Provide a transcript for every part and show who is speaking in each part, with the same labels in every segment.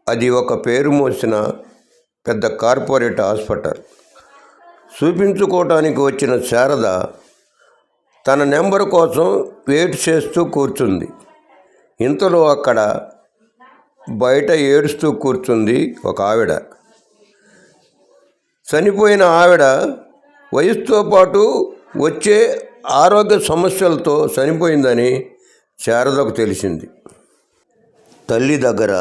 Speaker 1: అది ఒక పేరు మోసిన పెద్ద కార్పొరేట్ హాస్పిటల్. చూపించుకోవటానికి వచ్చిన శారద తన నెంబర్ కోసం వెయిట్ చేస్తూ కూర్చుంది. ఇంతలో అక్కడ బయట ఏడుస్తూ కూర్చుంది ఒక ఆవిడ. చనిపోయిన ఆవిడ వయసుతో పాటు వచ్చే ఆరోగ్య సమస్యలతో చనిపోయిందని శారదకు తెలిసింది. తల్లి దగ్గర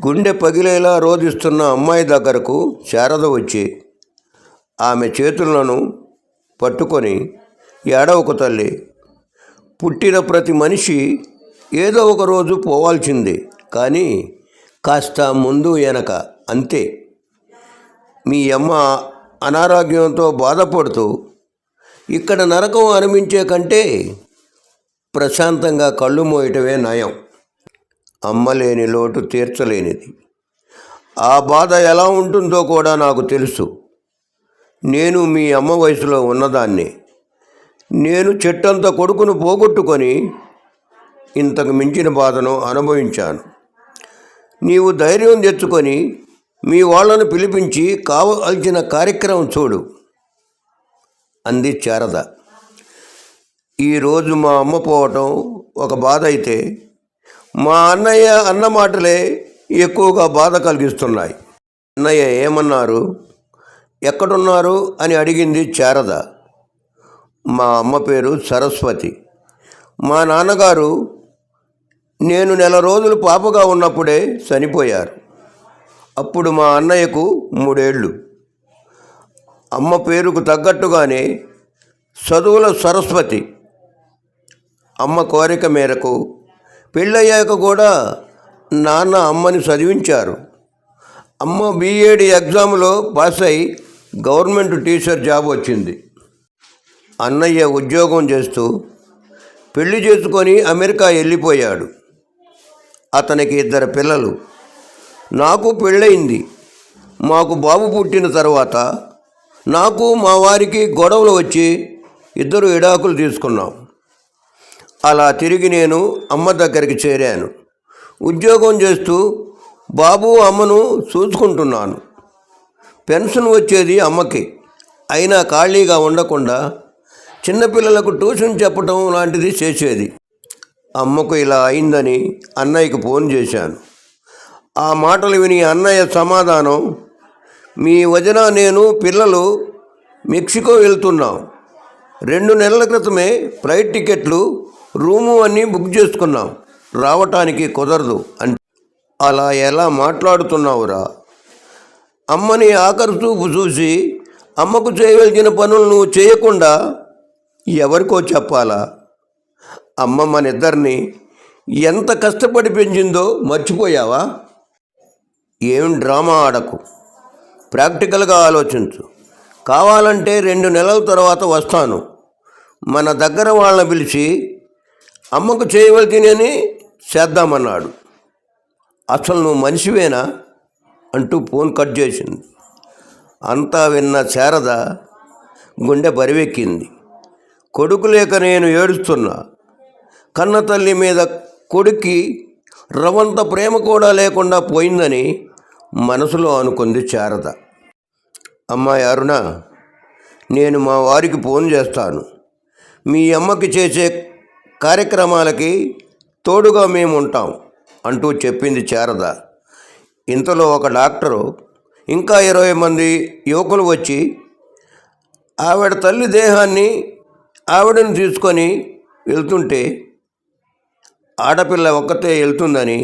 Speaker 1: గుండె పగిలేలా రోధిస్తున్న అమ్మాయి దగ్గరకు శారద వచ్చి ఆమె చేతులను పట్టుకొని, ఏడవకు తల్లి, పుట్టిన ప్రతి మనిషి ఏదో ఒక రోజు పోవాల్సిందే, కానీ కాస్త ముందు వెనక అంతే. మీ అమ్మ అనారోగ్యంతో బాధపడుతూ ఇక్కడ నరకం అనిపించే కంటే ప్రశాంతంగా కళ్ళు మోయటమే నయం. అమ్మ లేని లోటు తీర్చలేనిది. ఆ బాధ ఎలా ఉంటుందో కూడా నాకు తెలుసు. నేను మీ అమ్మ వయసులో ఉన్నదాన్ని. నేను చెట్టంత కొడుకును పోగొట్టుకొని ఇంతకు మించిన బాధను అనుభవించాను. నీవు ధైర్యం తెచ్చుకొని మీ వాళ్ళను పిలిపించి కావాల్సిన కార్యక్రమం చూడు అంది శారద. ఈరోజు మా అమ్మ పోవటం ఒక బాధ అయితే, మా అన్నయ్య అన్న మాటలే ఎక్కువగా బాధ కలిగిస్తున్నాయి. అన్నయ్య ఏమన్నారు, ఎక్కడున్నారు అని అడిగింది శారద. మా అమ్మ పేరు సరస్వతి. మా నాన్నగారు నేను నెల రోజులు పాపగా ఉన్నప్పుడే చనిపోయారు. అప్పుడు మా అన్నయ్యకు 3 ఏళ్ళు. అమ్మ పేరుకు తగ్గట్టుగానే చదువుల సరస్వతి. అమ్మ కోరిక మేరకు పెళ్ళయ్యాక కూడా నాన్న అమ్మని చదివించారు. అమ్మ బీఎడ్ ఎగ్జామ్లో పాస్ అయి గవర్నమెంట్ టీచర్ జాబ్ వచ్చింది. అన్నయ్య ఉద్యోగం చేస్తూ పెళ్లి చేసుకొని అమెరికా వెళ్ళిపోయాడు. అతనికి 2 పిల్లలు. నాకు పెళ్ళయింది. మాకు బాబు పుట్టిన తర్వాత నాకు మా వారికి గొడవలు వచ్చి 2 విడాకులు తీసుకున్నాం. అలా తిరిగి నేను అమ్మ దగ్గరికి చేరాను. ఉద్యోగం చేస్తూ బాబు అమ్మను చూసుకుంటున్నాను. పెన్షన్ వచ్చేది అమ్మకి. అయినా ఖాళీగా ఉండకుండా చిన్నపిల్లలకు ట్యూషన్ చెప్పటం లాంటిది చేసేది. అమ్మకు ఇలా అయిందని అన్నయ్యకు ఫోన్ చేశాను. ఆ మాటలు విని అన్నయ్య సమాధానం, మీ వదిన నేను పిల్లలు మెక్సికో వెళ్తున్నాం. 2 నెలల క్రితమే ఫ్లైట్ టికెట్లు రూము అన్నీ బుక్ చేసుకున్నాం. రావటానికి కుదరదు అంటే. అలా ఎలా మాట్లాడుతున్నావురా? అమ్మని ఆఖరి చూపు చూసి అమ్మకు చేయవలసిన పనులు నువ్వు చేయకుండా ఎవరికో చెప్పాలా? అమ్మ మనిద్దరిని ఎంత కష్టపడి పెంచిందో మర్చిపోయావా? ఏం డ్రామా ఆడకు, ప్రాక్టికల్గా ఆలోచించు. కావాలంటే 2 నెలల తర్వాత వస్తాను. మన దగ్గర వాళ్ళని పిలిచి అమ్మకు చేయవలసినని చేద్దామన్నాడు. అసలు నువ్వు మనిషివేనా అంటూ ఫోన్ కట్ చేసింది. అంతా విన్న శారద గుండె బరివెక్కింది. కొడుకు లేక నేను ఏడుస్తున్నా. కన్న తల్లి మీద కొడుక్కి రవంత ప్రేమ కూడా లేకుండా పోయిందని మనసులో అనుకుంది శారద. అమ్మాయి అరుణ, నేను మా వారికి ఫోన్ చేస్తాను. మీ అమ్మకి చేసే కార్యక్రమాలకి తోడుగా మేము ఉంటాం అంటూ చెప్పింది శారద. ఇంతలో ఒక డాక్టరు ఇంకా 20 మంది యువకులు వచ్చి ఆవిడ తల్లి దేహాన్ని ఆవిడని తీసుకొని వెళ్తుంటే, ఆడపిల్ల ఒక్కతే వెళ్తుందని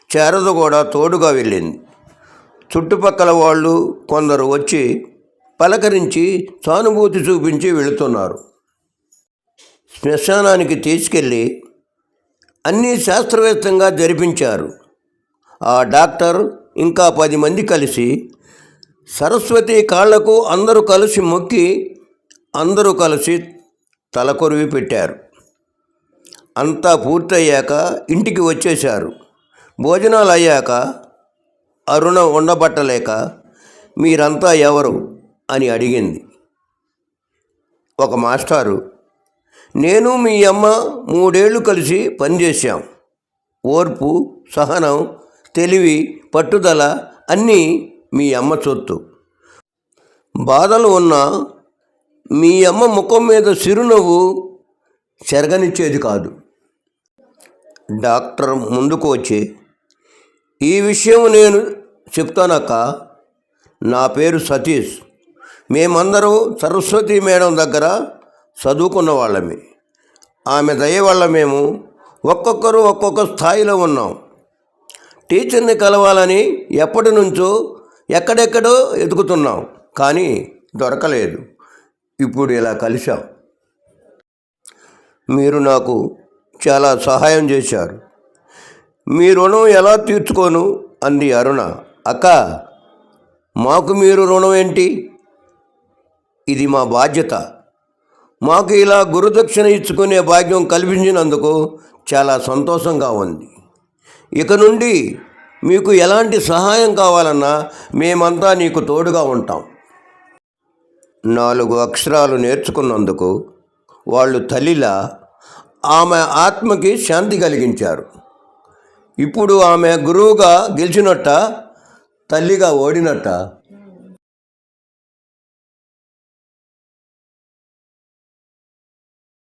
Speaker 1: శారద కూడా తోడుగా వెళ్ళింది. చుట్టుపక్కల వాళ్ళు కొందరు వచ్చి పలకరించి సానుభూతి చూపించి వెళుతున్నారు. శ్మశానానికి తీసుకెళ్ళి అన్నీ శాస్త్రవేత్తంగా జరిపించారు. ఆ డాక్టర్ ఇంకా 10 మంది కలిసి సరస్వతి కాళ్లకు అందరూ కలిసి మొక్కి అందరూ కలిసి తలకొరివి పెట్టారు. అంతా పూర్తయ్యాక ఇంటికి వచ్చేశారు. భోజనాలు అయ్యాక అరుణ ఉండబట్టలేక, మీరంతా ఎవరు అని అడిగింది. ఒక మాస్టారు, నేను మీ అమ్మ 3 ఏళ్ళు కలిసి పనిచేశాం. ఓర్పు, సహనం, తెలివి, పట్టుదల అన్నీ మీ అమ్మ సొత్తు. బాధలు ఉన్న మీ అమ్మ ముఖం మీద చిరునవ్వు చెరగనిచ్చేది కాదు. డాక్టర్ ముందుకు వచ్చి, ఈ విషయం నేను చెప్తానక్క. నా పేరు సతీష్. మేమందరం సరస్వతి మేడం దగ్గర చదువుకున్న వాళ్ళమే. ఆమె దయ వల్ల మేము ఒక్కొక్కరు ఒక్కొక్క స్థాయిలో ఉన్నాం. టీచర్ని కలవాలని ఎప్పటి నుంచో ఎక్కడెక్కడో ఎదుగుతున్నాం, కానీ దొరకలేదు. ఇప్పుడు ఇలా కలిశాం. మీరు నాకు చాలా సహాయం చేశారు. మీ రుణం ఎలా తీర్చుకోను అంది అరుణ. అక్క, మాకు మీరు రుణం ఏంటి? ఇది మా బాధ్యత. మాకు ఇలా గురుదక్షిణ ఇచ్చుకునే భాగ్యం కల్పించినందుకు చాలా సంతోషంగా ఉంది. ఇక నుండి మీకు ఎలాంటి సహాయం కావాలన్నా మేమంతా నీకు తోడుగా ఉంటాం. 4 అక్షరాలు నేర్చుకున్నందుకు వాళ్ళు తల్లిలా ఆమె ఆత్మకి శాంతి కలిగించారు. ఇప్పుడు ఆమె గురువుగా గెలిచినట్ట, తల్లిగా ఓడినట్ట?